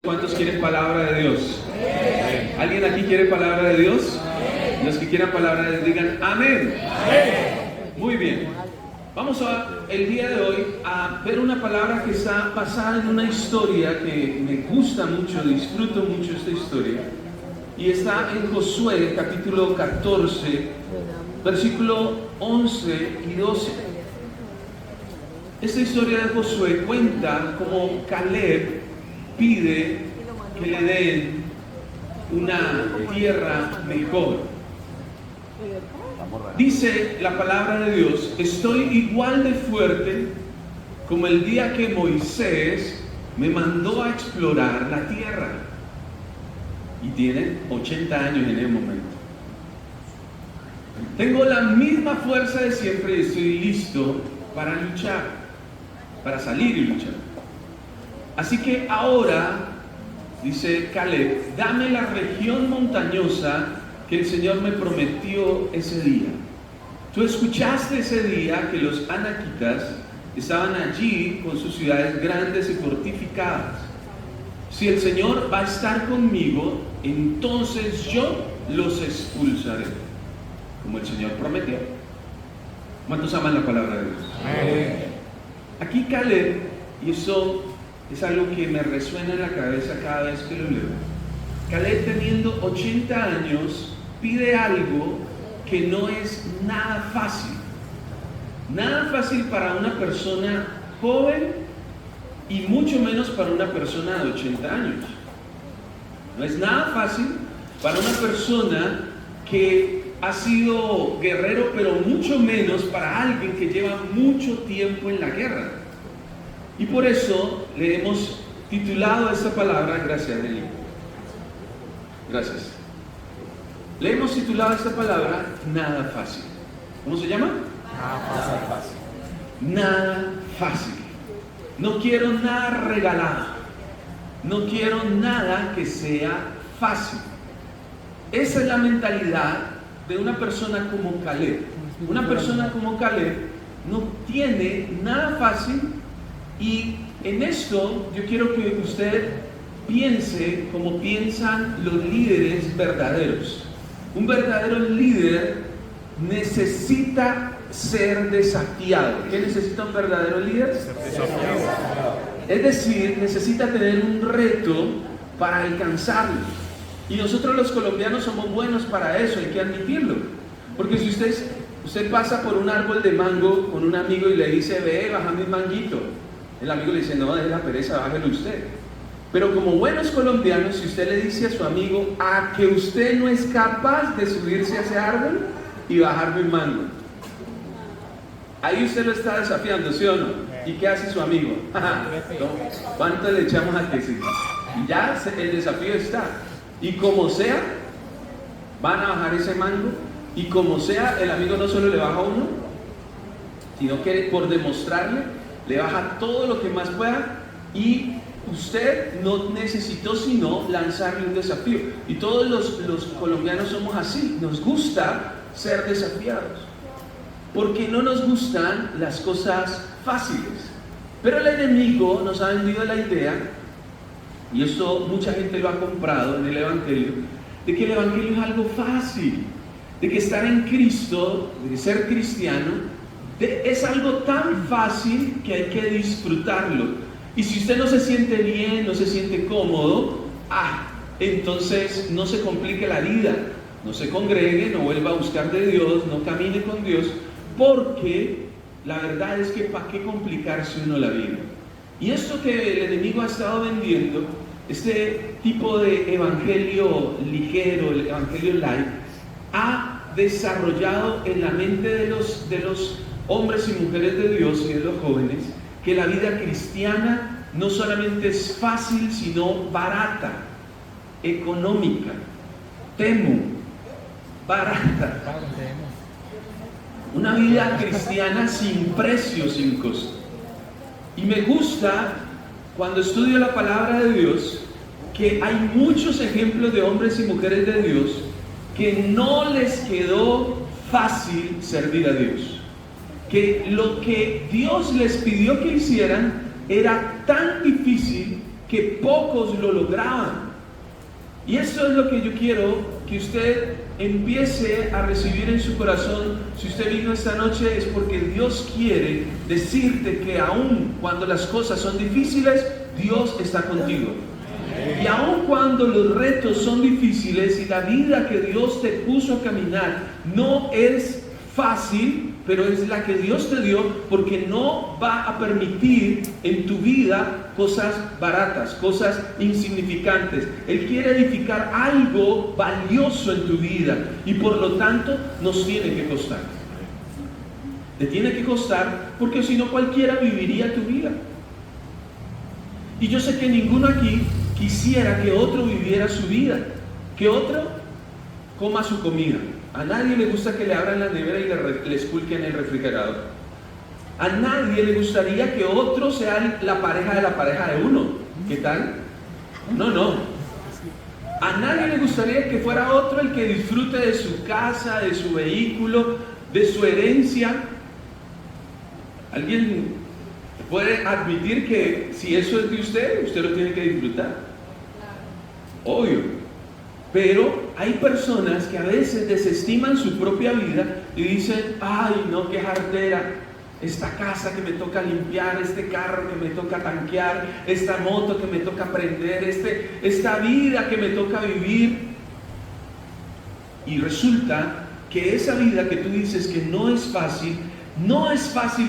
¿Cuántos quieren palabra de Dios? ¿Alguien aquí quiere palabra de Dios? Los que quieran palabra de Dios digan amén. Muy bien. Vamos el día de hoy a ver una palabra que está basada en una historia que me gusta mucho, disfruto mucho esta historia. Y está en Josué capítulo 14, versículo 11 y 12. Esta historia de Josué cuenta cómo Caleb pide que le den una tierra mejor. Dice la palabra de Dios: estoy igual de fuerte como el día que Moisés me mandó a explorar la tierra. Y tiene 80 años en el momento. Tengo la misma fuerza de siempre y estoy listo para luchar, para salir y luchar. Así que ahora, dice Caleb, dame la región montañosa que el Señor me prometió ese día. Tú escuchaste ese día que los anaquitas estaban allí con sus ciudades grandes y fortificadas. Si el Señor va a estar conmigo, entonces yo los expulsaré, como el Señor prometió. ¿Cuántos aman la palabra de Dios? Amén. Aquí Caleb, y eso es algo que me resuena en la cabeza cada vez que lo leo. Caleb, teniendo 80 años, pide algo que no es nada fácil. Nada fácil para una persona joven y mucho menos para una persona de 80 años. No es nada fácil para una persona que ha sido guerrero, pero mucho menos para alguien que lleva mucho tiempo en la guerra. Y por eso le hemos titulado esta palabra, gracias Eli. Gracias. Le hemos titulado esta palabra nada fácil. ¿Cómo se llama? Nada fácil. Nada fácil. No quiero nada regalado. No quiero nada que sea fácil. Esa es la mentalidad de una persona como Caleb. Una persona como Caleb no tiene nada fácil. Y en esto yo quiero que usted piense como piensan los líderes verdaderos. Un verdadero líder necesita ser desafiado. ¿Qué necesita un verdadero líder? Desafiado. Es decir, necesita tener un reto para alcanzarlo. Y nosotros los colombianos somos buenos para eso, hay que admitirlo. Porque si usted pasa por un árbol de mango con un amigo y le dice, ve, baja mi manguito. El amigo le dice, no, deje la pereza, bájelo usted. Pero como buenos colombianos, si usted le dice a su amigo a que usted no es capaz de subirse a ese árbol y bajar mi mango, ahí usted lo está desafiando, ¿sí o no? ¿Y qué hace su amigo? ¿Cuánto le echamos a que sí? Y ya el desafío está. Y como sea, van a bajar ese mango. Y como sea, el amigo no solo le baja uno, sino que por demostrarle, le baja todo lo que más pueda. Y usted no necesitó sino lanzarle un desafío. Y todos los colombianos somos así. Nos gusta ser desafiados. Porque no nos gustan las cosas fáciles. Pero el enemigo nos ha vendido la idea, y esto mucha gente lo ha comprado en el Evangelio, de que el Evangelio es algo fácil, de que estar en Cristo, de ser cristiano, es algo tan fácil que hay que disfrutarlo. Y si usted no se siente bien, no se siente cómodo, entonces no se complique la vida, no se congregue, no vuelva a buscar de Dios, no camine con Dios, porque la verdad es que ¿para qué complicarse uno la vida? Y esto que el enemigo ha estado vendiendo, este tipo de evangelio ligero, el evangelio light, ha desarrollado en la mente de los hombres y mujeres de Dios y de los jóvenes que la vida cristiana no solamente es fácil, sino barata, económica, barata. Una vida cristiana sin precio, sin costo. Y me gusta, cuando estudio la palabra de Dios, que hay muchos ejemplos de hombres y mujeres de Dios que no les quedó fácil servir a Dios. Que lo que Dios les pidió que hicieran era tan difícil que que pocos lo lograban. Y eso es lo que yo quiero que usted empiece a recibir en su corazón. Si usted vino esta noche es porque Dios quiere decirte que aun cuando las cosas son difíciles, Dios está contigo. Y aun cuando los retos son difíciles y la vida que Dios te puso a caminar no es fácil, pero es la que Dios te dio, porque no va a permitir en tu vida cosas baratas, cosas insignificantes. Él quiere edificar algo valioso en tu vida y por lo tanto nos tiene que costar. Te tiene que costar porque si no cualquiera viviría tu vida. Y yo sé que ninguno aquí quisiera que otro viviera su vida, que otro coma su comida. A nadie le gusta que le abran la nevera y le esculquen el refrigerador. A nadie le gustaría que otro sea la pareja de uno. ¿Qué tal? No. A nadie le gustaría que fuera otro el que disfrute de su casa, de su vehículo, de su herencia. ¿Alguien puede admitir que si eso es de usted, usted lo tiene que disfrutar? Obvio. Pero hay personas que a veces desestiman su propia vida y dicen, ay no, qué jartera, esta casa que me toca limpiar, este carro que me toca tanquear, esta moto que me toca prender, esta vida que me toca vivir. Y resulta que esa vida que tú dices que no es fácil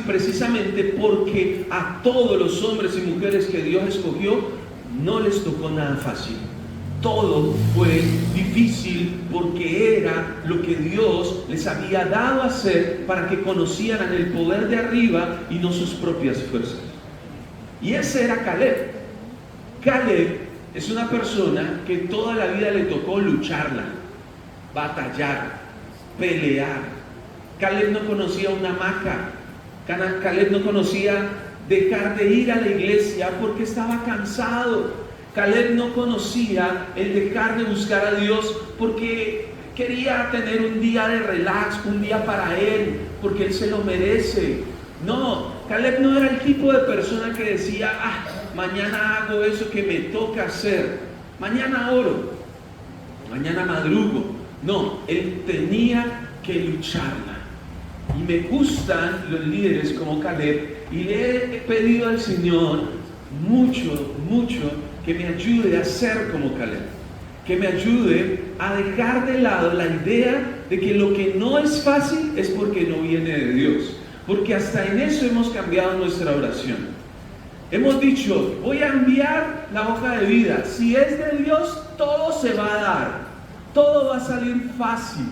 precisamente porque a todos los hombres y mujeres que Dios escogió no les tocó nada fácil. Todo fue difícil porque era lo que Dios les había dado a hacer para que conocieran el poder de arriba y no sus propias fuerzas. Y ese era Caleb. Caleb es una persona que toda la vida le tocó lucharla, batallar, pelear. Caleb no conocía una hamaca. Caleb no conocía dejar de ir a la iglesia porque estaba cansado. Caleb no conocía el dejar de buscar a Dios porque quería tener un día de relax, un día para él, porque él se lo merece. No, Caleb no era el tipo de persona que decía, mañana hago eso que me toca hacer, mañana oro, mañana madrugo. No, él tenía que lucharla. Y me gustan los líderes como Caleb, y le he pedido al Señor mucho que me ayude a ser como Caleb, que me ayude a dejar de lado la idea de que lo que no es fácil es porque no viene de Dios, porque hasta en eso hemos cambiado nuestra oración. Hemos dicho, voy a enviar la hoja de vida, si es de Dios todo se va a dar, todo va a salir fácil.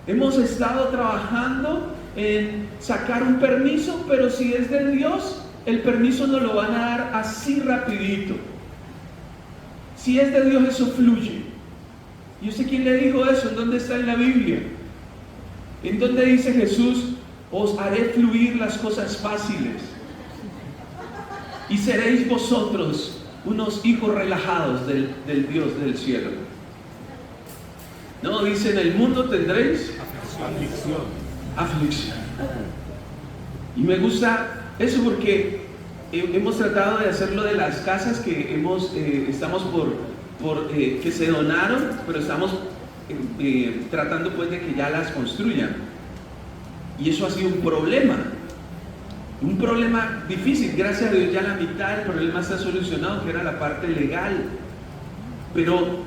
Hemos estado trabajando en sacar un permiso, pero si es de Dios el permiso nos lo van a dar así rapidito. Si es de Dios, eso fluye. Yo sé quién le dijo eso, en dónde está en la Biblia. En donde dice Jesús, os haré fluir las cosas fáciles. Y seréis vosotros unos hijos relajados del Dios del cielo. No, dice, en el mundo tendréis aflicción. Y me gusta eso porque hemos tratado de hacerlo de las casas que estamos que se donaron, pero estamos tratando pues de que ya las construyan. Y eso ha sido un problema difícil. Gracias a Dios ya la mitad del problema está solucionado, que era la parte legal. Pero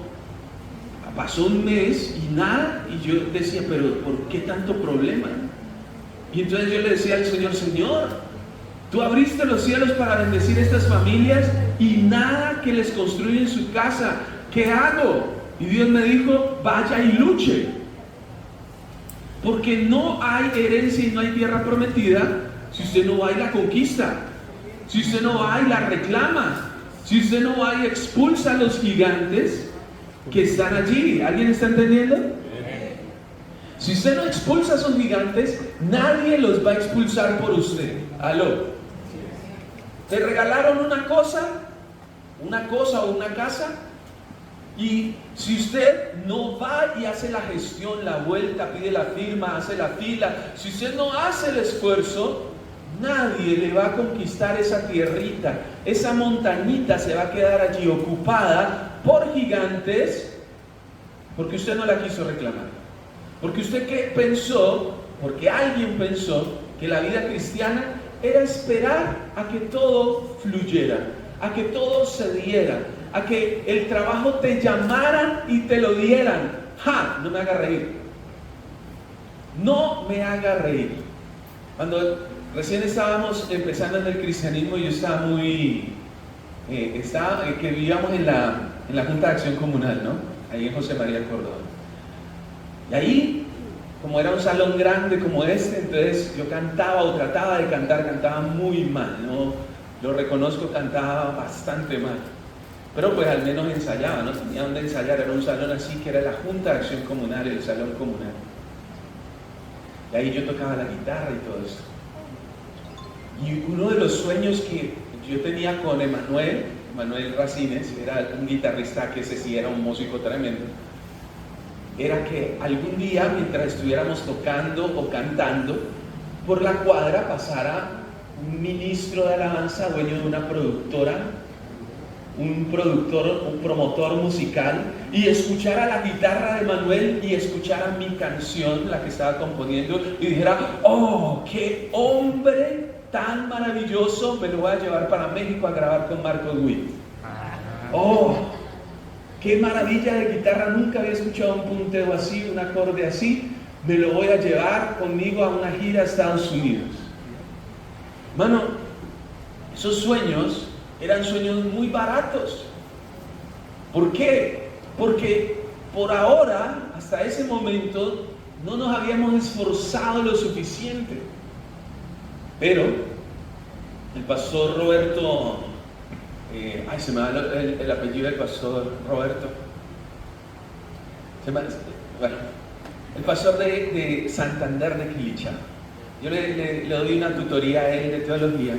pasó un mes y nada, y yo decía, pero ¿por qué tanto problema? Y entonces yo le decía al Señor, Señor, tú abriste los cielos para bendecir a estas familias y nada que les construye en su casa. ¿Qué hago? Y Dios me dijo, vaya y luche. Porque no hay herencia y no hay tierra prometida si usted no va y la conquista. Si usted no va y la reclama. Si usted no va y expulsa a los gigantes que están allí. ¿Alguien está entendiendo? Si usted no expulsa a esos gigantes, nadie los va a expulsar por usted. ¿Aló? Te regalaron una cosa o una casa, y si usted no va y hace la gestión, la vuelta, pide la firma, hace la fila, si usted no hace el esfuerzo, nadie le va a conquistar esa tierrita. esa montañita se va a quedar allí ocupada por gigantes porque usted no la quiso reclamar. Porque usted pensó, porque alguien pensó que la vida cristiana era esperar a que todo fluyera, a que todo se diera, a que el trabajo te llamaran y te lo dieran. ¡Ja! No me haga reír. No me haga reír. Cuando recién estábamos empezando en el cristianismo, yo estaba que vivíamos en la Junta de Acción Comunal, ¿no? Ahí en José María Córdoba. Y ahí, como era un salón grande como este, entonces yo cantaba o trataba de cantar, cantaba muy mal, ¿no? Lo reconozco, cantaba bastante mal. Pero pues al menos ensayaba, no tenía donde ensayar, era un salón así que era la Junta de Acción Comunal, el salón comunal. Y ahí yo tocaba la guitarra y todo eso. Y uno de los sueños que yo tenía con Emanuel Racines, era un guitarrista que ese sí era un músico tremendo, era que algún día, mientras estuviéramos tocando o cantando, por la cuadra pasara un ministro de alabanza, dueño de una productora, un promotor musical, y escuchara la guitarra de Manuel y escuchara mi canción, la que estaba componiendo, y dijera: ¡oh, qué hombre tan maravilloso! Me lo voy a llevar para México a grabar con Marcos Witt. ¡Oh, qué maravilla de guitarra! Nunca había escuchado un punteo así, un acorde así. Me lo voy a llevar conmigo a una gira a Estados Unidos. Mano, esos sueños eran sueños muy baratos. ¿Por qué? Porque por ahora, hasta ese momento, no nos habíamos esforzado lo suficiente. Pero el pastor Roberto, se me va el apellido del pastor Roberto. El pastor de Santander de Quilichá. Yo le doy una tutoría a él de todos los días.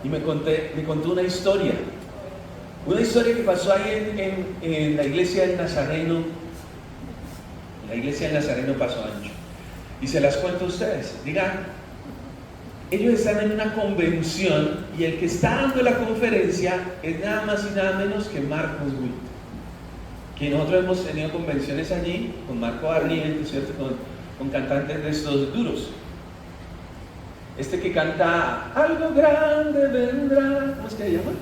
Y me contó una historia que pasó ahí en la iglesia del Nazareno, Paso Ancho. Y se las cuento a ustedes. Digan, ellos están en una convención y el que está dando la conferencia es nada más y nada menos que Marcos Witt. Que nosotros hemos tenido convenciones allí con Marco Barrientos, ¿cierto? Con cantantes de estos duros. Este que canta Algo grande vendrá, ¿cómo es que se llama?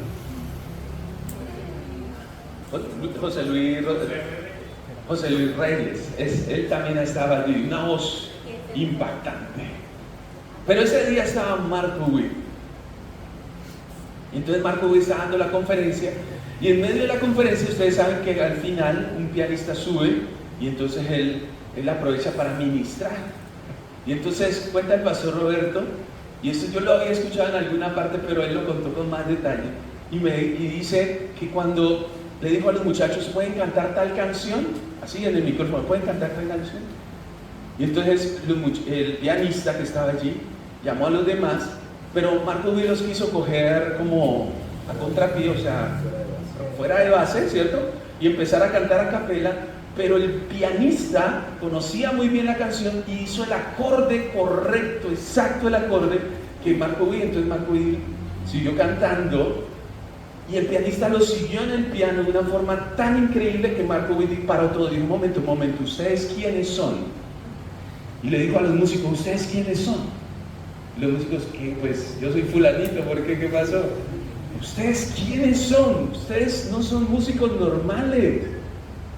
José Luis Reyes. Él también estaba allí, una voz impactante. Pero ese día estaba Marco Witt. Entonces Marco Witt está dando la conferencia, y en medio de la conferencia ustedes saben que al final un pianista sube y entonces él aprovecha para ministrar. Y entonces cuenta el pastor Roberto, y esto yo lo había escuchado en alguna parte, pero él lo contó con más detalle, y dice que cuando le dijo a los muchachos: ¿pueden cantar tal canción? Así en el micrófono, ¿pueden cantar tal canción? Y entonces el pianista que estaba allí llamó a los demás, pero Marco Witt los quiso coger como a contrapié, o sea, fuera de base, ¿cierto? Y empezar a cantar a capela. Pero el pianista conocía muy bien la canción y hizo el acorde correcto, exacto el acorde que Marco Witt. Entonces Marco Witt siguió cantando y el pianista lo siguió en el piano de una forma tan increíble que Marco Witt paró todo y dijo: un momento, ¿ustedes quiénes son? Y le dijo a los músicos: ¿ustedes quiénes son? Y los músicos: ¿qué? Pues yo soy fulanito, ¿por qué? ¿Qué pasó? ¿Ustedes quiénes son? Ustedes no son músicos normales.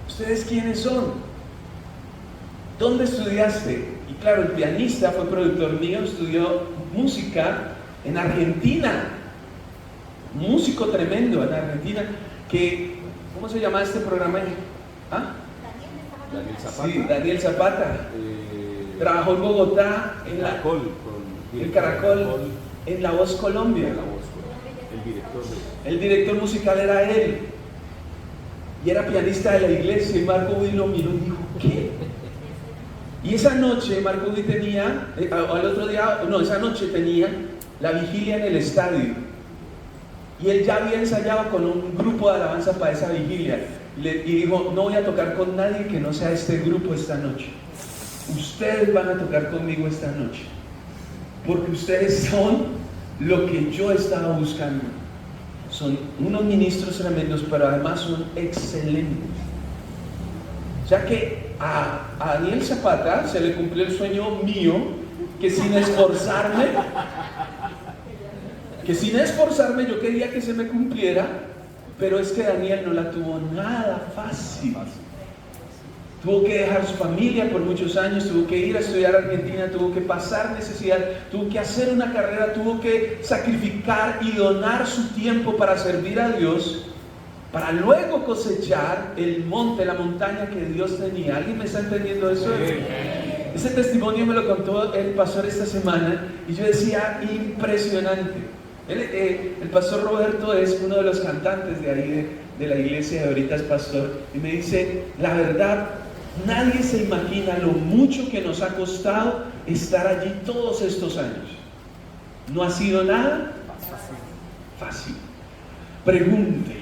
¿Ustedes quiénes son? ¿Dónde estudiaste? Y claro, el pianista fue productor mío, estudió música en Argentina. Músico tremendo en Argentina. ¿Cómo se llama este programa? ¿Ah? Daniel Zapata. Sí, Daniel Zapata. Trabajó en Bogotá, en el Caracol, en La Voz Colombia. El director musical era él. Y era pianista de la iglesia, y Marco Witt lo miró y dijo: ¿qué? Y esa noche Marco Witt tenía, esa noche tenía la vigilia en el estadio. Y él ya había ensayado con un grupo de alabanza para esa vigilia. Y dijo: no voy a tocar con nadie que no sea este grupo esta noche. Ustedes van a tocar conmigo esta noche. Porque ustedes son lo que yo estaba buscando. son unos ministros tremendos, pero además son excelentes. O sea que a Daniel Zapata se le cumplió el sueño mío, que sin esforzarme yo quería que se me cumpliera, pero es que Daniel no la tuvo nada fácil. Tuvo que dejar su familia por muchos años, tuvo que ir a estudiar a Argentina, tuvo que pasar necesidad, tuvo que hacer una carrera, tuvo que sacrificar y donar su tiempo para servir a Dios, para luego cosechar el monte, la montaña que Dios tenía. ¿Alguien me está entendiendo eso? Ese testimonio me lo contó el pastor esta semana y yo decía, impresionante. El pastor Roberto es uno de los cantantes de ahí, de la iglesia, de ahorita es pastor, y me dice, la verdad, nadie se imagina lo mucho que nos ha costado estar allí todos estos años. No ha sido nada fácil. Pregunte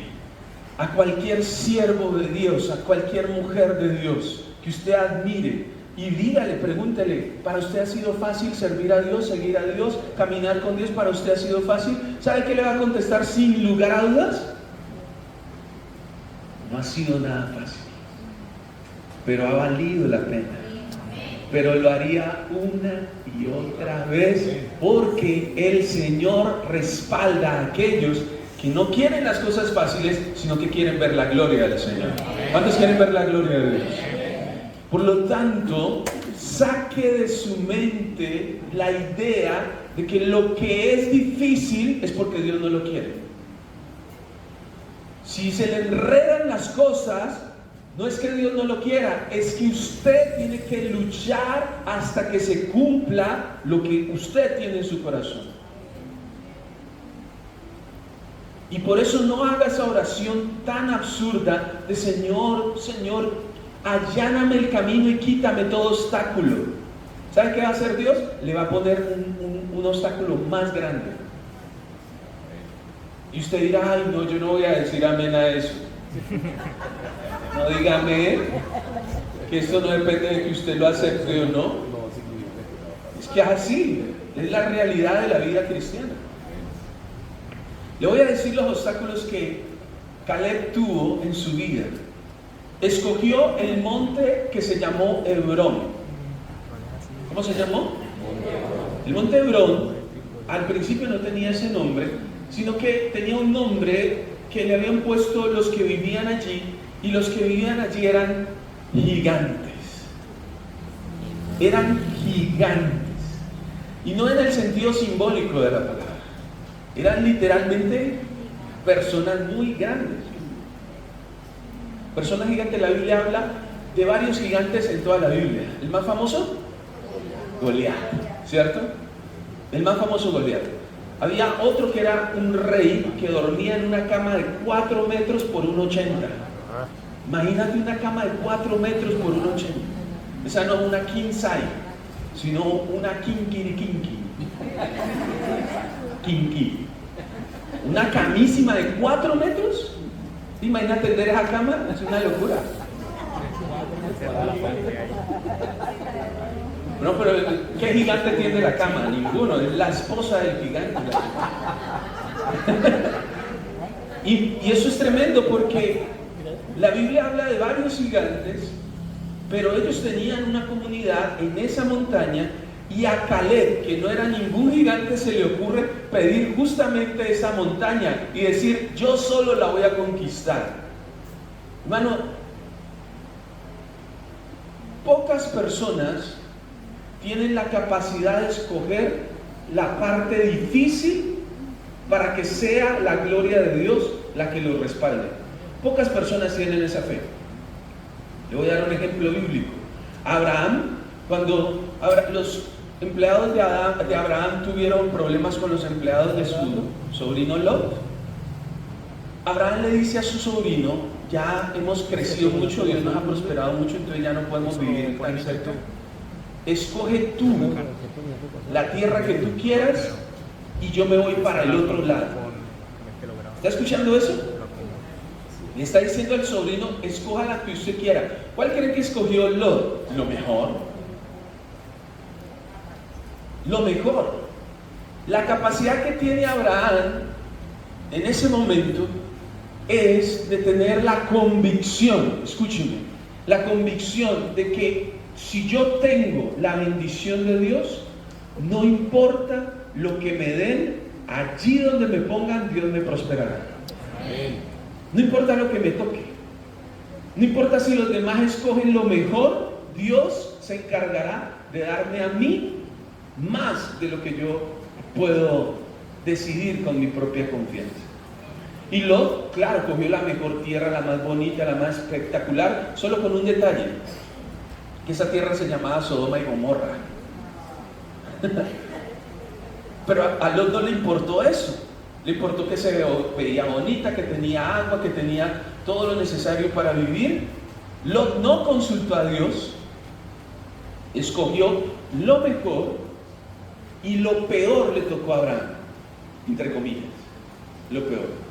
a cualquier siervo de Dios, a cualquier mujer de Dios que usted admire, y dígale, pregúntele, ¿para usted ha sido fácil servir a Dios, seguir a Dios, caminar con Dios? ¿Para usted ha sido fácil? ¿Sabe qué le va a contestar sin lugar a dudas? No ha sido nada fácil, pero ha valido la pena. Pero lo haría una y otra vez, porque el Señor respalda a aquellos que no quieren las cosas fáciles, sino que quieren ver la gloria del Señor. ¿Cuántos quieren ver la gloria de Dios? Por lo tanto, saque de su mente la idea de que lo que es difícil es porque Dios no lo quiere. Si se le enredan las cosas, no es que Dios no lo quiera, es que usted tiene que luchar hasta que se cumpla lo que usted tiene en su corazón. Y por eso no haga esa oración tan absurda de Señor, Señor, alláname el camino y quítame todo obstáculo. ¿Sabe qué va a hacer Dios? Le va a poner un obstáculo más grande. Y usted dirá, ay no, yo no voy a decir amén a eso. No diga amén, que esto no depende de que usted lo acepte o no. Es que así, es la realidad de la vida cristiana. Le voy a decir los obstáculos que Caleb tuvo en su vida. Escogió el monte que se llamó Hebrón. ¿Cómo se llamó? El monte Hebrón al principio no tenía ese nombre, sino que tenía un nombre que le habían puesto los que vivían allí, y los que vivían allí eran gigantes. Eran gigantes. Y no en el sentido simbólico de la palabra. Eran literalmente personas muy grandes. Personas gigantes, la Biblia habla de varios gigantes en toda la Biblia. ¿El más famoso? Goliat, ¿cierto? El más famoso, Goliat. Había otro que era un rey que dormía en una cama de 4 metros por 1,80. Imagínate una cama de 4 metros por 1,80. Esa no es una king size, sino una kinky. Kinky. Una camísima de 4 metros. Imagínate tener esa cama, es una locura. No, pero ¿qué gigante tiene la cama? Ninguno, es la esposa del gigante. Y eso es tremendo porque la Biblia habla de varios gigantes, pero ellos tenían una comunidad en esa montaña, y a Caleb, que no era ningún gigante, se le ocurre pedir justamente esa montaña y decir, yo solo la voy a conquistar. Hermano, pocas personas tienen la capacidad de escoger la parte difícil para que sea la gloria de Dios la que los respalde. Pocas personas tienen esa fe. Le voy a dar un ejemplo bíblico. Abraham, cuando los empleados de Abraham tuvieron problemas con los empleados de su sobrino Lot, Abraham le dice a su sobrino, ya hemos crecido mucho, Dios nos ha prosperado mucho, entonces ya no podemos vivir tan cerca. Escoge tú la tierra que tú quieras y yo me voy para el otro lado. ¿Está escuchando eso? Le está diciendo al sobrino, escoja la que usted quiera. ¿Cuál cree que escogió Lot? Lo mejor. Lo mejor. La capacidad que tiene Abraham en ese momento es de tener la convicción, escúchenme, la convicción de que si yo tengo la bendición de Dios, no importa lo que me den, allí donde me pongan, Dios me prosperará. No importa lo que me toque, no importa si los demás escogen lo mejor, Dios se encargará de darme a mí más de lo que yo puedo decidir con mi propia confianza. Y Lot, claro, cogió la mejor tierra, la más bonita, la más espectacular, solo con un detalle, que esa tierra se llamaba Sodoma y Gomorra. Pero a Lot no le importó eso, le importó que se veía bonita, que tenía agua, que tenía todo lo necesario para vivir. Lot no consultó a Dios, escogió lo mejor y lo peor le tocó a Abraham, entre comillas, lo peor.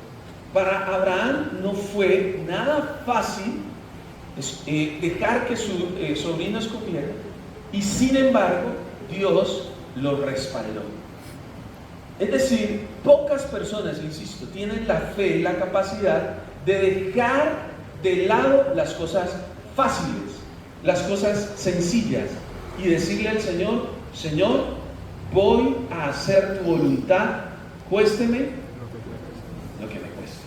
Para Abraham no fue nada fácil dejar que su sobrino escogiera, y sin embargo Dios lo respaldó. Es decir, pocas personas, insisto, tienen la fe y la capacidad de dejar de lado las cosas fáciles, las cosas sencillas, y decirle al Señor: Señor, voy a hacer tu voluntad, cuésteme lo que me cueste.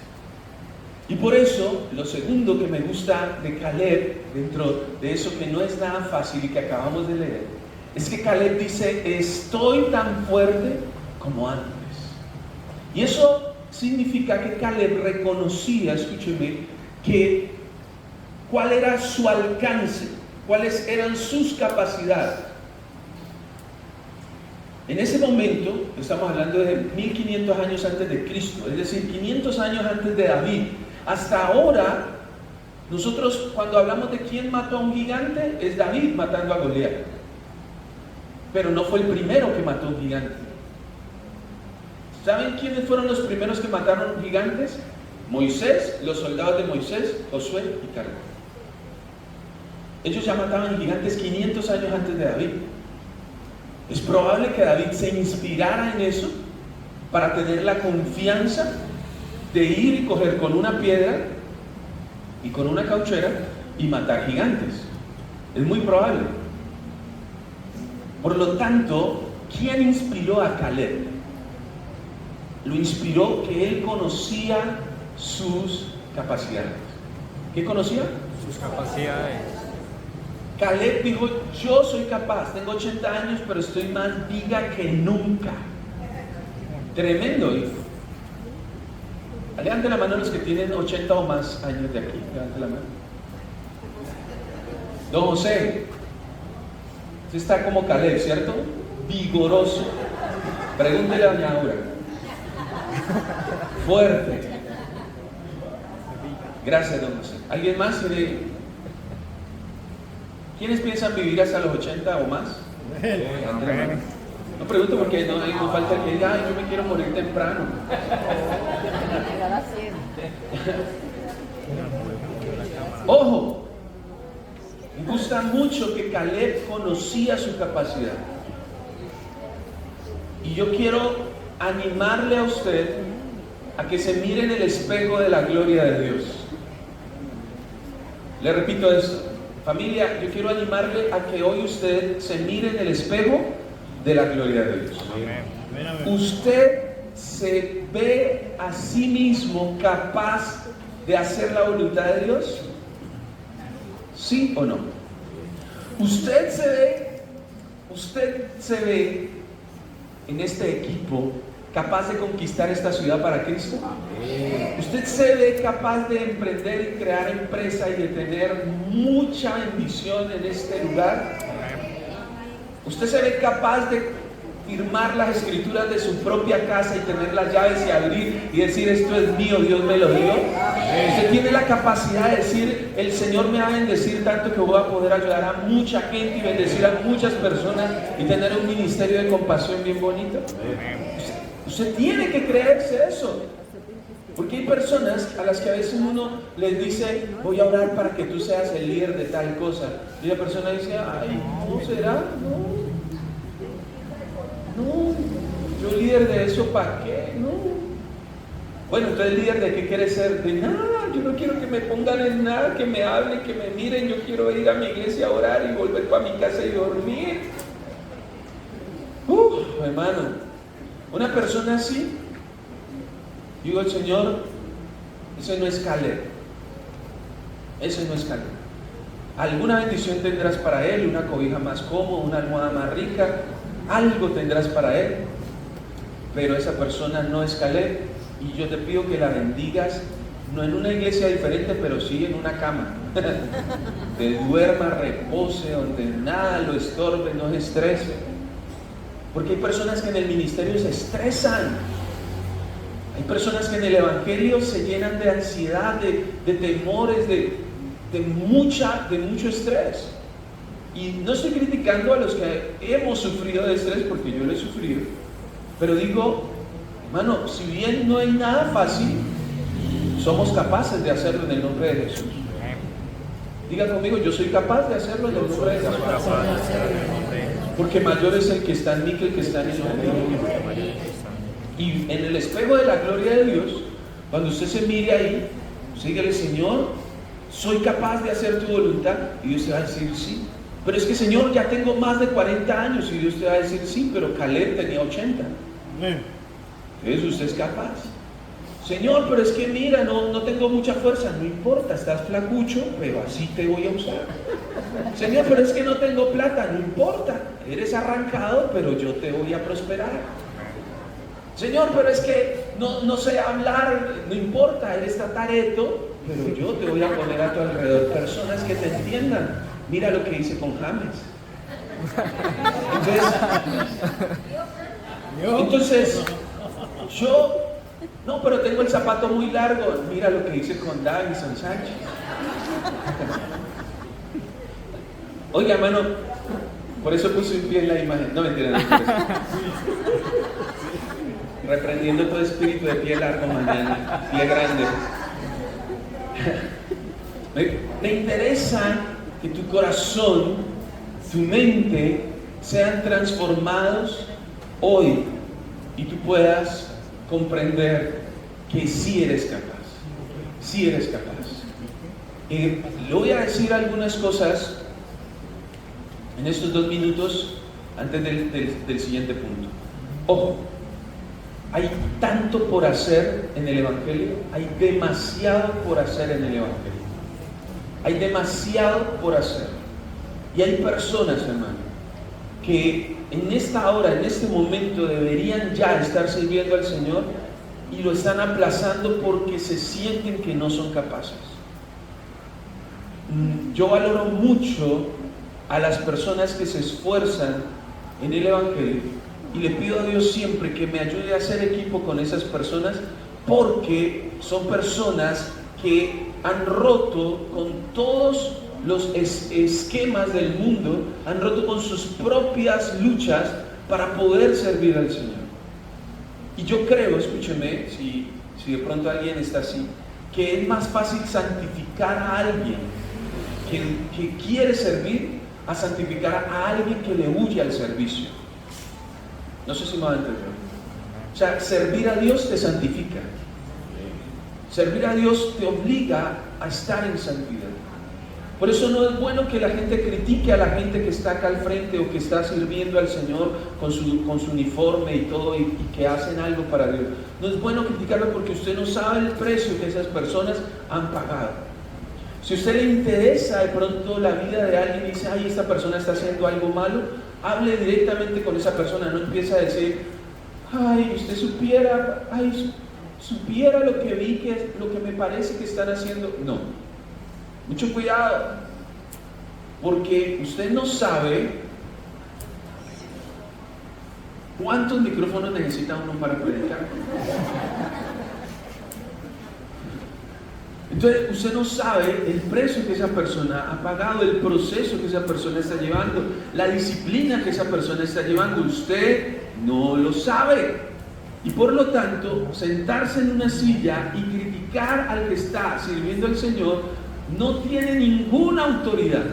Y por eso, lo segundo que me gusta de Caleb, dentro de eso que no es nada fácil y que acabamos de leer, es que Caleb dice: estoy tan fuerte como antes. Y eso significa que Caleb reconocía, escúcheme, que cuál era su alcance, cuáles eran sus capacidades. En ese momento, estamos hablando de 1500 años antes de Cristo, es decir, 500 años antes de David. Hasta ahora, nosotros cuando hablamos de quién mató a un gigante, es David matando a Goliat. Pero no fue el primero que mató a un gigante. ¿Saben quiénes fueron los primeros que mataron gigantes? Moisés, los soldados de Moisés, Josué y Caleb. Ellos ya mataban gigantes 500 años antes de David. Es probable que David se inspirara en eso para tener la confianza de ir y coger con una piedra y con una cauchera y matar gigantes. Es muy probable. Por lo tanto, ¿quién inspiró a Caleb? Lo inspiró que él conocía sus capacidades. ¿Qué conocía? Sus capacidades. Caleb dijo: yo soy capaz, tengo 80 años, pero estoy más viga que nunca. Tremendo, hijo. Levanten la mano los que tienen 80 o más años de aquí. Levanten la mano. Don José, usted está como Caleb, ¿cierto? Vigoroso. Pregúntele a doña Aura. Fuerte. Gracias, don José. ¿Alguien más? ¿Quiénes piensan vivir hasta los 80 o más? No pregunto porque no falta el que diga: ay, yo me quiero morir temprano. Ojo, me gusta mucho que Caleb conocía su capacidad. Y yo quiero animarle a usted a que se mire en el espejo de la gloria de Dios. Le repito esto, familia, yo quiero animarle a que hoy usted se mire en el espejo de la gloria de Dios. Usted se ve a sí mismo capaz de hacer la voluntad de Dios, ¿sí o no? Usted se ve en este equipo capaz de conquistar esta ciudad para Cristo. Usted se ve capaz de emprender y crear empresa y de tener mucha bendición en este lugar. Usted se ve capaz de firmar las escrituras de su propia casa y tener las llaves y abrir y decir: esto es mío, Dios me lo dio. Usted tiene la capacidad de decir: el Señor me va a bendecir tanto que voy a poder ayudar a mucha gente y bendecir a muchas personas y tener un ministerio de compasión bien bonito. Usted tiene que creerse eso, porque hay personas a las que a veces uno les dice: voy a orar para que tú seas el líder de tal cosa, y la persona dice: ay, ¿cómo será? No, yo líder de eso, ¿para qué? No. Bueno, entonces el líder, ¿de qué quiere ser? De nada, yo no quiero que me pongan en nada, que me hablen, que me miren, yo quiero ir a mi iglesia a orar y volver para mi casa y dormir. Hermano, una persona así, digo al Señor, ese no es Caleb, ese no es Caleb. Alguna bendición tendrás para él, una cobija más cómoda, una almohada más rica, algo tendrás para él, pero esa persona no es Caleb, y yo te pido que la bendigas, no en una iglesia diferente, pero sí en una cama, que duerma, repose, donde nada lo estorbe, no se estrese, porque hay personas que en el ministerio se estresan, hay personas que en el evangelio se llenan de ansiedad, de temores, de mucho estrés. Y no estoy criticando a los que hemos sufrido de estrés, porque yo lo he sufrido, pero digo, hermano, si bien no hay nada fácil, somos capaces de hacerlo en el nombre de Jesús. Diga conmigo, yo soy capaz de hacerlo en el nombre de Jesús, porque mayor es el que está en mí que el que está en el mundo. Y en el espejo de la gloria de Dios, cuando usted se mire ahí, dígale, Señor, soy capaz de hacer tu voluntad, y Dios te va a decir sí. Pero es que, Señor, ya tengo más de 40 años, y Dios te va a decir sí, pero Caleb tenía 80. Entonces usted es capaz. Señor, pero es que mira, no tengo mucha fuerza. No importa, estás flacucho, pero así te voy a usar. Señor, pero es que no tengo plata. No importa, eres arrancado, pero yo te voy a prosperar. Señor, pero es que no sé hablar. No importa, eres tatareto, pero yo te voy a poner a tu alrededor personas que te entiendan. Mira lo que hice con James. Entonces yo, no, pero tengo el zapato muy largo. Mira lo que hice con Davison Sánchez. Oiga, hermano, por eso puse un pie en la imagen. No, mentira, no. Reprendiendo todo espíritu de pie largo mañana, pie grande. Me interesa que tu corazón, tu mente sean transformados hoy y tú puedas comprender que sí eres capaz, sí eres capaz. Le voy a decir algunas cosas en estos 2 minutos antes del siguiente punto. Ojo, hay tanto por hacer en el Evangelio, hay demasiado por hacer en el Evangelio, hay demasiado por hacer. Y hay personas, hermano, que en esta hora, en este momento deberían ya estar sirviendo al Señor y lo están aplazando porque se sienten que no son capaces. Yo valoro mucho a las personas que se esfuerzan en el Evangelio y le pido a Dios siempre que me ayude a hacer equipo con esas personas, porque son personas que han roto con todos los esquemas del mundo, han roto con sus propias luchas para poder servir al Señor. Y yo creo, escúcheme, si de pronto alguien está así, que es más fácil santificar a alguien que quiere servir a santificar a alguien que le huye al servicio. No sé si me va a entender. O sea, servir a Dios te santifica. Servir a Dios te obliga a estar en santidad. Por eso no es bueno que la gente critique a la gente que está acá al frente o que está sirviendo al Señor con su uniforme y todo y que hacen algo para Dios. No es bueno criticarlo porque usted no sabe el precio que esas personas han pagado. Si a usted le interesa de pronto la vida de alguien y dice, ay, esta persona está haciendo algo malo, hable directamente con esa persona, no empiece a decir, ay, usted supiera lo que vi, lo que me parece que están haciendo. No, mucho cuidado, porque usted no sabe cuántos micrófonos necesita uno para predicar. Entonces usted no sabe el precio que esa persona ha pagado, el proceso que esa persona está llevando, la disciplina que esa persona está llevando. Usted no lo sabe. Y por lo tanto, sentarse en una silla y criticar al que está sirviendo al Señor no tiene ninguna autoridad.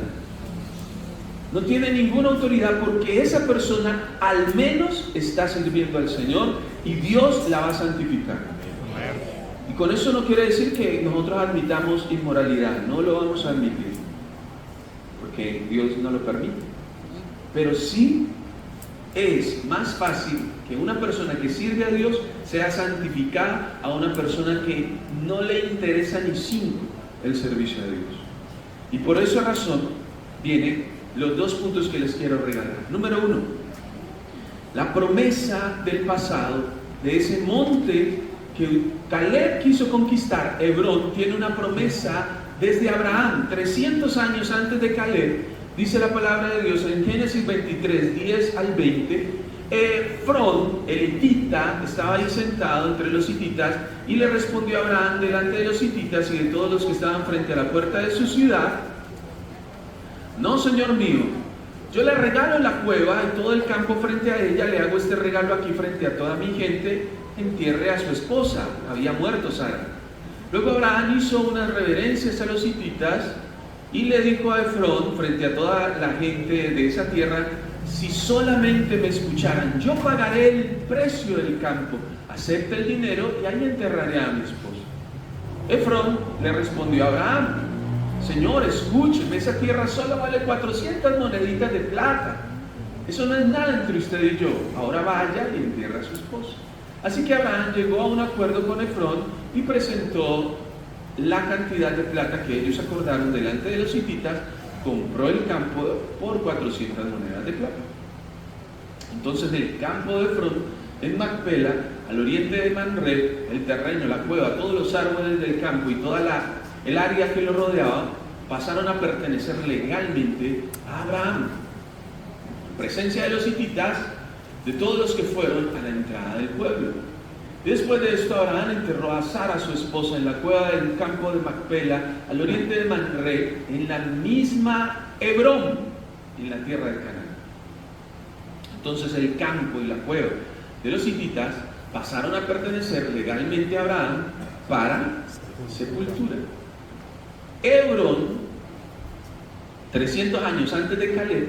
No tiene ninguna autoridad, porque esa persona al menos está sirviendo al Señor y Dios la va a santificar. Y con eso no quiere decir que nosotros admitamos inmoralidad, no lo vamos a admitir, porque Dios no lo permite. Pero sí es más fácil que una persona que sirve a Dios sea santificada a una persona que no le interesa ni 5 el servicio a Dios. Y por esa razón vienen los 2 puntos que les quiero regalar. Número 1, la promesa del pasado, de ese monte que Caleb quiso conquistar, Hebrón, tiene una promesa desde Abraham, 300 años antes de Caleb. Dice la palabra de Dios en Génesis 23, 10 al 20, Efrón, el hitita, estaba ahí sentado entre los hititas y le respondió a Abraham delante de los hititas y de todos los que estaban frente a la puerta de su ciudad: no, señor mío, yo le regalo la cueva y todo el campo frente a ella, le hago este regalo aquí frente a toda mi gente, entierre a su esposa, había muerto Sara. Luego Abraham hizo unas reverencias a los hititas y le dijo a Efrón, frente a toda la gente de esa tierra: si solamente me escucharan, yo pagaré el precio del campo, acepte el dinero y ahí enterraré a mi esposo. Efrón le respondió a Abraham: Señor, escúcheme, esa tierra solo vale 400 moneditas de plata, eso no es nada entre usted y yo, ahora vaya y entierra a su esposo. Así que Abraham llegó a un acuerdo con Efrón y presentó la cantidad de plata que ellos acordaron delante de los hititas, compró el campo por 400 monedas de plata. Entonces el campo de Efrón en Macpela, al oriente de Mamre, el terreno, la cueva, todos los árboles del campo y toda el área que lo rodeaba, pasaron a pertenecer legalmente a Abraham, en presencia de los hititas, de todos los que fueron a la entrada del pueblo. Después de esto, Abraham enterró a Sara, su esposa, en la cueva del campo de Macpela, al oriente de Mamre, en la misma Hebrón, en la tierra de Canaán. Entonces el campo y la cueva de los hititas pasaron a pertenecer legalmente a Abraham para sepultura. Hebrón, 300 años antes de Caleb,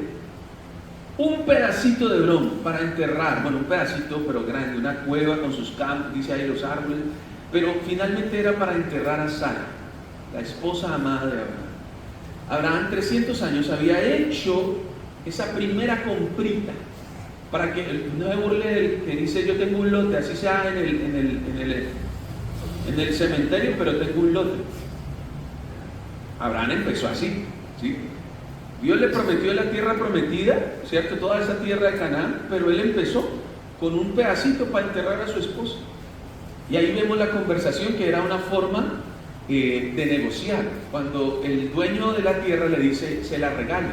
un pedacito de Hebrón para enterrar, bueno, un pedacito pero grande, una cueva con sus campos, dice ahí los árboles, pero finalmente era para enterrar a Sara, la esposa amada de Abraham. Abraham 300 años había hecho esa primera comprita para que no se burle del que dice: yo tengo un lote, así sea en el cementerio, pero tengo un lote. Abraham empezó así, ¿sí? Dios le prometió la tierra prometida, ¿cierto? Toda esa tierra de Canaán, pero él empezó con un pedacito para enterrar a su esposa. Y ahí vemos la conversación, que era una forma de negociar. Cuando el dueño de la tierra le dice: se la regalo.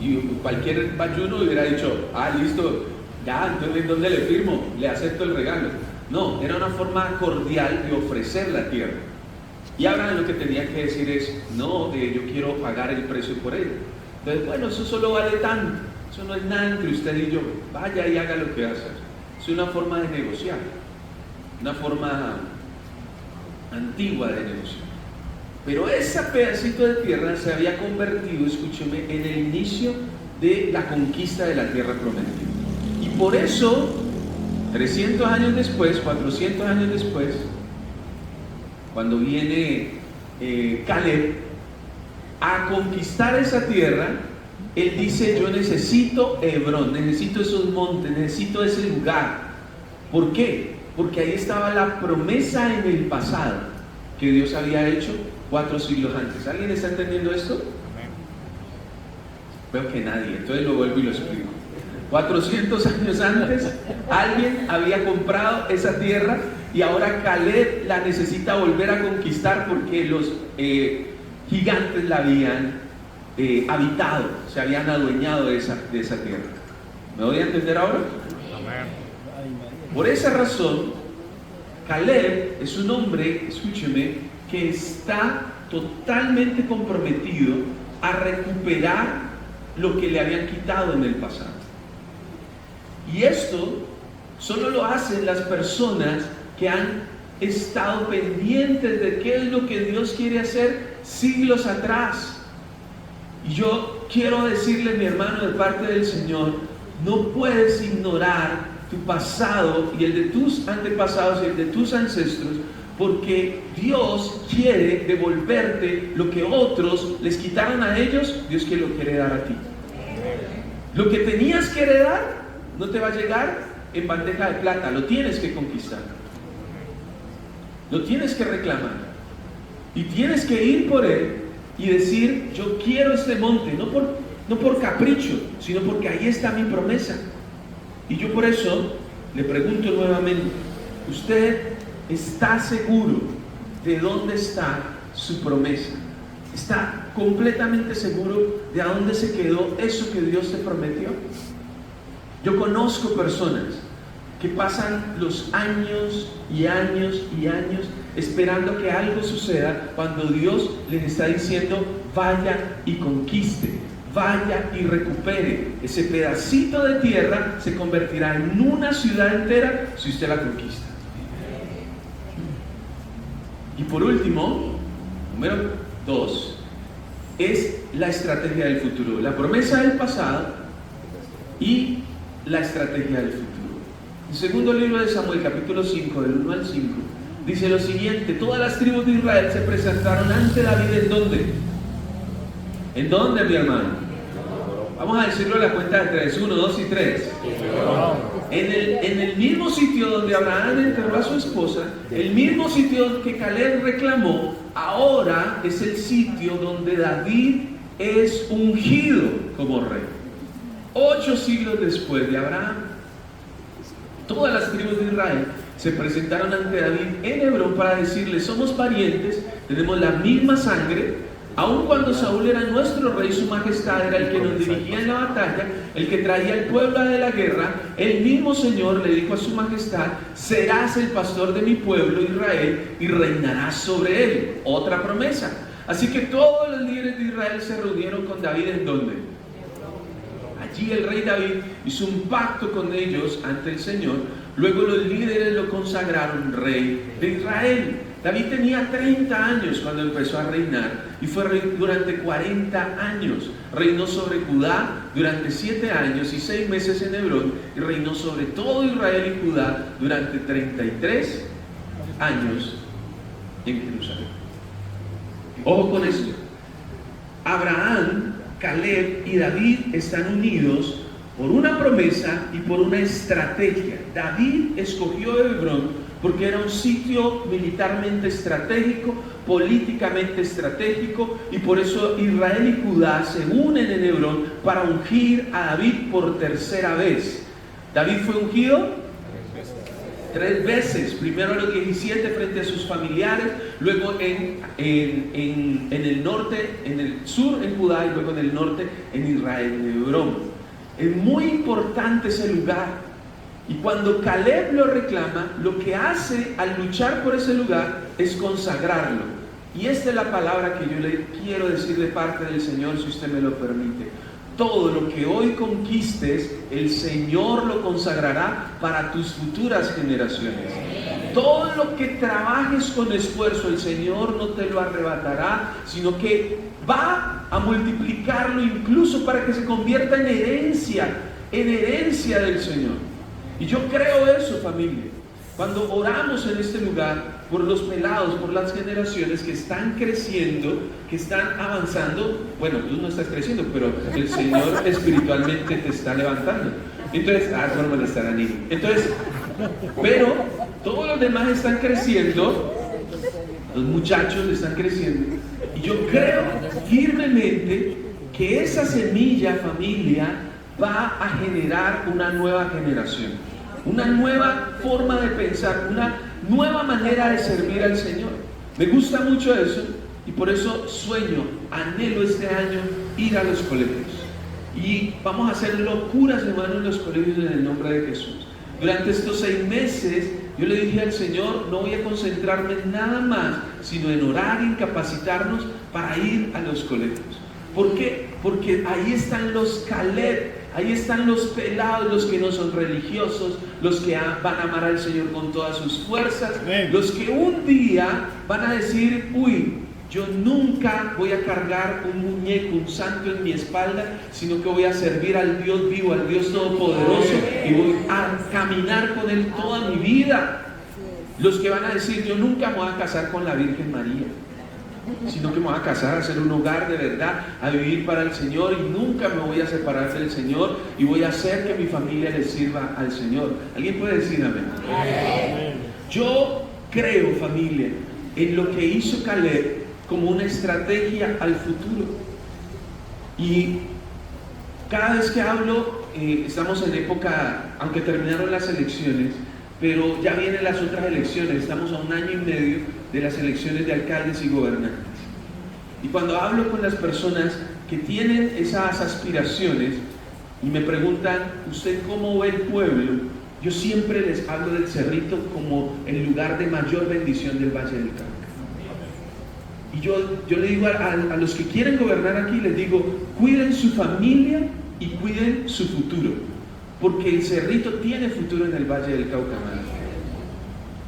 Y cualquier bayuno hubiera dicho: ah, listo, ya, entonces ¿dónde le firmo? Le acepto el regalo. No, era una forma cordial de ofrecer la tierra. Y ahora lo que tenía que decir es: no, yo quiero pagar el precio por ello. Entonces, bueno, eso solo vale tanto, eso no es nada entre usted y yo, vaya y haga lo que hace. Es una forma de negociar, una forma antigua de negociar. Pero ese pedacito de tierra se había convertido, escúcheme, en el inicio de la conquista de la tierra prometida. Y por eso, 300 años después, 400 años después, cuando viene Caleb a conquistar esa tierra, él dice: yo necesito Hebrón, necesito esos montes, necesito ese lugar. ¿Por qué? Porque ahí estaba la promesa en el pasado que Dios había hecho 4 siglos antes. ¿Alguien está entendiendo esto? Veo que nadie, entonces lo vuelvo y lo explico. 400 años antes, alguien había comprado esa tierra y ahora Caleb la necesita volver a conquistar porque los gigantes la habían habitado, se habían adueñado de esa tierra. ¿Me voy a entender ahora? Por esa razón, Caleb es un hombre, escúcheme, que está totalmente comprometido a recuperar lo que le habían quitado en el pasado. Y esto solo lo hacen las personas que han estado pendientes de qué es lo que Dios quiere hacer siglos atrás. Y yo quiero decirle, mi hermano, de parte del Señor, no puedes ignorar tu pasado y el de tus antepasados y el de tus ancestros, porque Dios quiere devolverte lo que otros les quitaron a ellos. Dios lo quiere dar a ti. Lo que tenías que heredar no te va a llegar en bandeja de plata, lo tienes que conquistar, lo tienes que reclamar y tienes que ir por él y decir: yo quiero este monte, no por capricho, sino porque ahí está mi promesa. Y yo por eso le pregunto nuevamente: ¿usted está seguro de dónde está su promesa? ¿Está completamente seguro de a dónde se quedó eso que Dios te prometió? Yo conozco personas que pasan los años y años y años esperando que algo suceda, cuando Dios les está diciendo: vaya y conquiste, vaya y recupere. Ese pedacito de tierra se convertirá en una ciudad entera si usted la conquista. Y por último, número 2, es la estrategia del futuro. La promesa del pasado y la estrategia del futuro. El segundo libro de Samuel, capítulo 5, del 1 al 5, dice lo siguiente: todas las tribus de Israel se presentaron ante David. ¿En dónde? ¿En dónde, mi hermano? Vamos a decirlo a la cuenta de 3, 1, 2 y 3. En el mismo sitio donde Abraham enterró a su esposa, el mismo sitio que Caleb reclamó, ahora es el sitio donde David es ungido como rey. 8 siglos después de Abraham, todas las tribus de Israel se presentaron ante David en Hebrón para decirle: somos parientes, tenemos la misma sangre. Aun cuando Saúl era nuestro rey, su majestad era el que nos dirigía en la batalla, el que traía al pueblo de la guerra. El mismo Señor le dijo a su majestad: serás el pastor de mi pueblo Israel y reinarás sobre él. Otra promesa. Así que todos los líderes de Israel se reunieron con David. ¿En dónde? Allí el rey David hizo un pacto con ellos ante el Señor. Luego los líderes lo consagraron rey de Israel. David tenía 30 años cuando empezó a reinar y fue rey durante 40 años. Reinó sobre Judá durante 7 años y 6 meses en Hebrón, y reinó sobre todo Israel y Judá durante 33 años en Jerusalén. Ojo con esto: Abraham, Caleb y David están unidos por una promesa y por una estrategia. David escogió Hebrón porque era un sitio militarmente estratégico, políticamente estratégico, y por eso Israel y Judá se unen en Hebrón para ungir a David por tercera vez. David fue ungido 3 veces, primero a los 17 frente a sus familiares, luego en el norte, en el sur en Judá, y luego en el norte en Israel, en Hebrón. Es muy importante ese lugar. Y cuando Caleb lo reclama, lo que hace al luchar por ese lugar es consagrarlo. Y esta es la palabra que yo le quiero decir de parte del Señor, si usted me lo permite. Todo lo que hoy conquistes, el Señor lo consagrará para tus futuras generaciones. Todo lo que trabajes con esfuerzo, el Señor no te lo arrebatará, sino que va a multiplicarlo incluso para que se convierta en herencia del Señor. Y yo creo eso, familia. Cuando oramos en este lugar por los pelados, por las generaciones que están creciendo, que están avanzando, bueno, tú no estás creciendo, pero el Señor espiritualmente te está levantando. Entonces, por molestar a Nico. Entonces, pero todos los demás están creciendo, los muchachos están creciendo, y yo creo firmemente que esa semilla, familia, va a generar una nueva generación, una nueva forma de pensar, una nueva manera de servir al Señor. Me gusta mucho eso, y por eso sueño, anhelo este año ir a los colegios. Y vamos a hacer locuras, hermano, en los colegios en el nombre de Jesús. Durante estos 6 meses yo le dije al Señor: no voy a concentrarme en nada más, sino en orar y capacitarnos para ir a los colegios. ¿Por qué? Porque ahí están los Caleb, ahí están los pelados, los que no son religiosos, los que van a amar al Señor con todas sus fuerzas, los que un día van a decir: uy, yo nunca voy a cargar un muñeco, un santo en mi espalda, sino que voy a servir al Dios vivo, al Dios todopoderoso, y voy a caminar con Él toda mi vida. Los que van a decir, yo nunca me voy a casar con la Virgen María, sino que me voy a casar, a hacer un hogar de verdad, a vivir para el Señor, y nunca me voy a separar del Señor, y voy a hacer que mi familia le sirva al Señor. ¿Alguien puede decir amén? Yo creo, familia, en lo que hizo Caleb como una estrategia al futuro. Y cada vez que hablo, estamos en época, aunque terminaron las elecciones, pero ya vienen las otras elecciones. Estamos a 1 año y medio de las elecciones de alcaldes y gobernantes. Y cuando hablo con las personas que tienen esas aspiraciones y me preguntan, ¿usted cómo ve el pueblo? Yo siempre les hablo del Cerrito como el lugar de mayor bendición del Valle del Cauca. Y yo le digo a los que quieren gobernar aquí, les digo, cuiden su familia y cuiden su futuro, porque el Cerrito tiene futuro en el Valle del Cauca.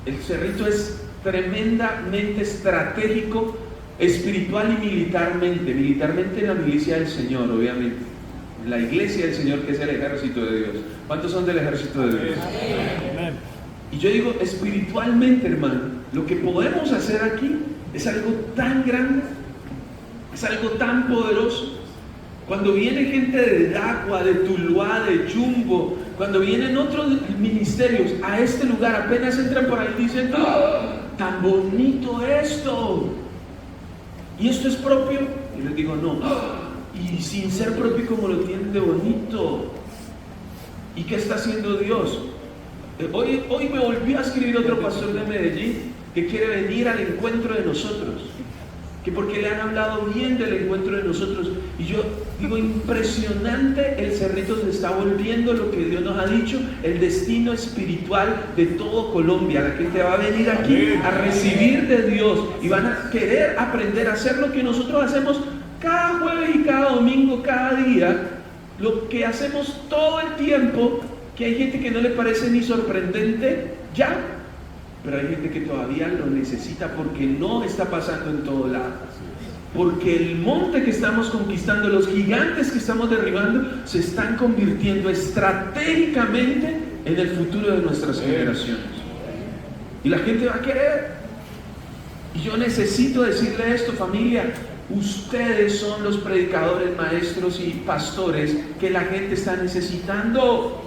El Cerrito es tremendamente estratégico, espiritual y militarmente en la milicia del Señor, obviamente, en la iglesia del Señor, que es el ejército de Dios. ¿Cuántos son del ejército de Dios? Amén. Y yo digo, espiritualmente, hermano, lo que podemos hacer aquí es algo tan grande, es algo tan poderoso. Cuando viene gente de Dagua, de Tuluá, de Jumbo, cuando vienen otros ministerios a este lugar, apenas entran por ahí y dicen, ¡oh, tan bonito esto! ¿Y esto es propio? Y les digo, no. Y sin ser propio, como lo tienen de bonito. ¿Y qué está haciendo Dios? Hoy me volvió a escribir otro pastor de Medellín que quiere venir al encuentro de nosotros, que porque le han hablado bien del encuentro de nosotros. Y yo digo, impresionante, el Cerrito se está volviendo lo que Dios nos ha dicho, el destino espiritual de todo Colombia. La gente va a venir aquí a recibir de Dios y van a querer aprender a hacer lo que nosotros hacemos cada jueves y cada domingo, cada día, lo que hacemos todo el tiempo, que hay gente que no le parece ni sorprendente ya, pero hay gente que todavía lo necesita porque no está pasando en todo lado. Porque el monte que estamos conquistando, los gigantes que estamos derribando, se están convirtiendo estratégicamente en el futuro de nuestras generaciones. Y la gente va a querer. Y yo necesito decirle esto, familia. Ustedes son los predicadores, maestros y pastores que la gente está necesitando.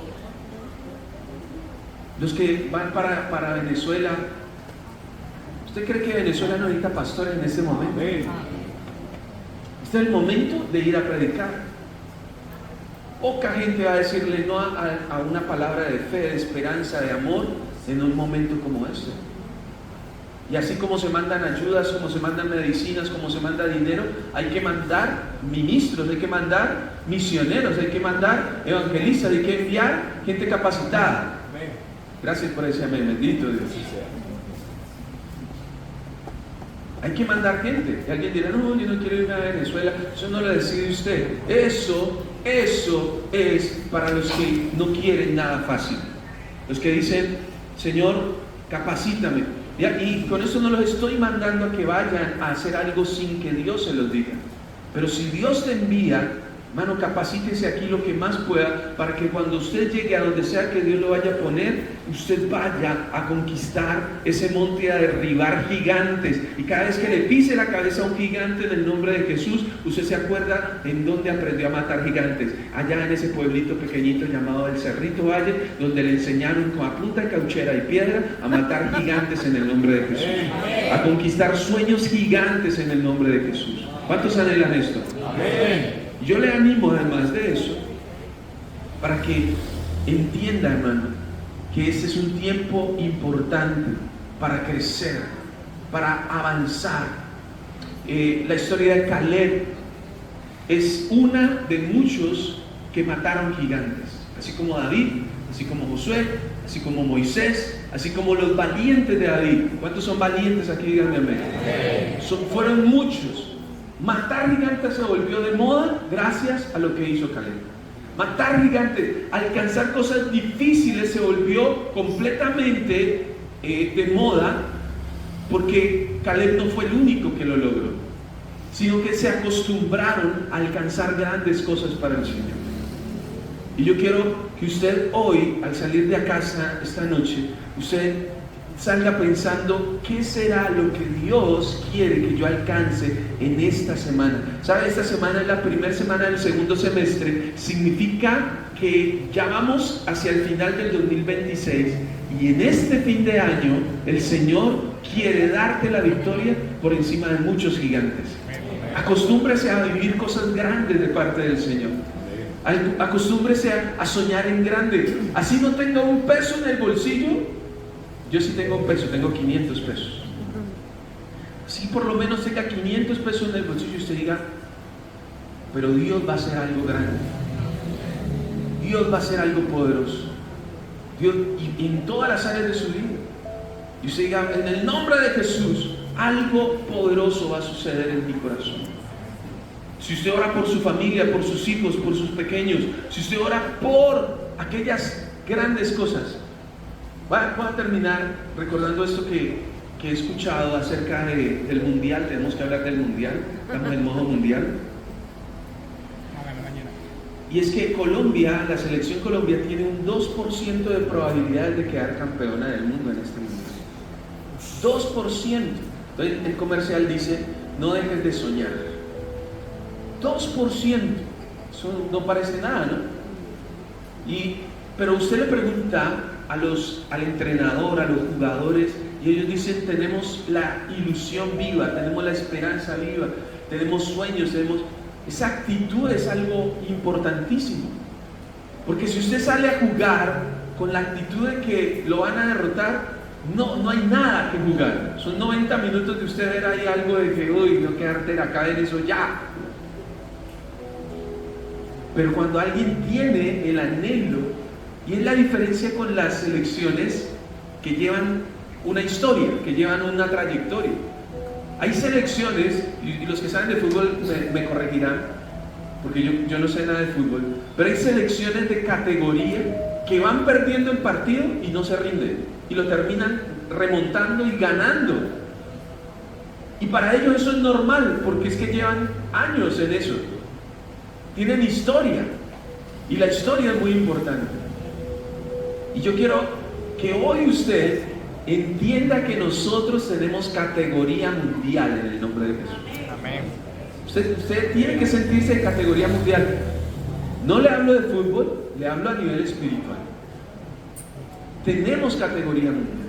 Los que van para Venezuela, ¿usted cree que Venezuela no necesita pastores en este momento? Este es el momento de ir a predicar. Poca gente va a decirle no a una palabra de fe, de esperanza, de amor en un momento como este. Y así como se mandan ayudas, como se mandan medicinas, como se manda dinero, hay que mandar ministros, hay que mandar misioneros, hay que mandar evangelistas, hay que enviar gente capacitada. Gracias por ese amén, bendito Dios. Hay que mandar gente. Y alguien dirá, no, yo no quiero irme a Venezuela. Eso no lo decide usted. Eso es para los que no quieren nada fácil. Los que dicen, Señor, capacítame. Y con eso no los estoy mandando a que vayan a hacer algo sin que Dios se los diga. Pero si Dios te envía, hermano, capacítese aquí lo que más pueda para que cuando usted llegue a donde sea que Dios lo vaya a poner, usted vaya a conquistar ese monte, a derribar gigantes. Y cada vez que le pise la cabeza a un gigante en el nombre de Jesús, usted se acuerda en dónde aprendió a matar gigantes. Allá en ese pueblito pequeñito llamado el Cerrito Valle, donde le enseñaron con a punta de cauchera y piedra a matar gigantes en el nombre de Jesús. A conquistar sueños gigantes en el nombre de Jesús. ¿Cuántos anhelan esto? Amén. Yo le animo además de eso, para que entienda, hermano, que este es un tiempo importante para crecer, para avanzar. La historia de Caleb es una de muchos que mataron gigantes, así como David, así como Josué, así como Moisés, así como los valientes de David. ¿Cuántos son valientes aquí? Díganme amén. Fueron muchos. Matar gigantes se volvió de moda gracias a lo que hizo Caleb. Matar gigantes, alcanzar cosas difíciles se volvió completamente de moda, porque Caleb no fue el único que lo logró. sino que se acostumbraron a alcanzar grandes cosas para el Señor. Y yo quiero que usted hoy, al salir de casa esta noche, usted salga pensando qué será lo que Dios quiere que yo alcance en esta semana. ¿Sabe? Esta semana es la primera semana del segundo semestre. Significa que ya vamos hacia el final del 2026 y en este fin de año el Señor quiere darte la victoria por encima de muchos gigantes. Acostúmbrese a vivir cosas grandes de parte del Señor. Acostúmbrese a soñar en grande. Así no tenga un peso en el bolsillo. Yo sí tengo un peso, tengo 500 pesos. Así por lo menos tenga 500 pesos en el bolsillo y usted diga, pero Dios va a hacer algo grande. Dios va a hacer algo poderoso. Dios, y en todas las áreas de su vida. Y usted diga, en el nombre de Jesús, algo poderoso va a suceder en mi corazón. Si usted ora por su familia, por sus hijos, por sus pequeños, si usted ora por aquellas grandes cosas. Voy a terminar recordando esto que he escuchado acerca del mundial. Tenemos que hablar del mundial, estamos en modo mundial. Y es que Colombia, la selección Colombia tiene un 2% de probabilidades de quedar campeona del mundo en este mundial. 2%. Entonces el comercial dice, no dejes de soñar. 2%. Eso no parece nada, ¿no? Pero usted le pregunta al entrenador, a los jugadores, y ellos dicen, tenemos la ilusión viva, tenemos la esperanza viva, tenemos sueños, esa actitud es algo importantísimo. Porque si usted sale a jugar con la actitud de que lo van a derrotar, no hay nada que jugar. Son 90 minutos de usted ver ahí algo de que, uy, no quedarte acá en eso ya. Pero cuando alguien tiene el anhelo, y es la diferencia con las selecciones que llevan una historia, que llevan una trayectoria. Hay selecciones, y los que saben de fútbol me corregirán, porque yo no sé nada de fútbol, pero hay selecciones de categoría que van perdiendo el partido y no se rinden, y lo terminan remontando y ganando. Y para ellos eso es normal, porque es que llevan años en eso. Tienen historia, y la historia es muy importante. Y yo quiero que hoy usted entienda que nosotros tenemos categoría mundial en el nombre de Jesús. Amén. Usted tiene que sentirse en categoría mundial. No le hablo de fútbol, le hablo a nivel espiritual. Tenemos categoría mundial.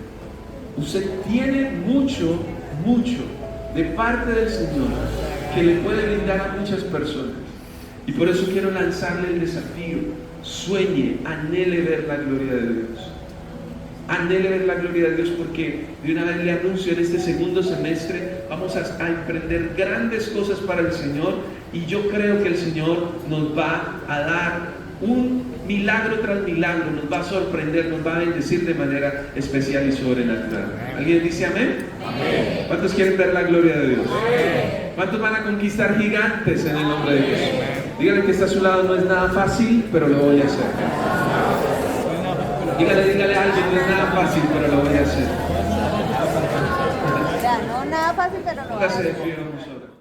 Usted tiene mucho de parte del Señor que le puede brindar a muchas personas. Y por eso quiero lanzarle el desafío. Sueñe, anhele ver la gloria de Dios. Anhele ver la gloria de Dios, porque de una vez le anuncio, en este segundo semestre vamos a emprender grandes cosas para el Señor, y yo creo que el Señor nos va a dar un milagro tras milagro, nos va a sorprender, nos va a bendecir de manera especial y sobrenatural. ¿Alguien dice amén? Amén. ¿Cuántos quieren ver la gloria de Dios? Amén. ¿Cuántos van a conquistar gigantes en el nombre de Jesús? Dígale que está a su lado, no es nada fácil, pero lo voy a hacer. Dígale a alguien, no es nada fácil, pero lo voy a hacer. No, nada fácil, pero lo voy a hacer.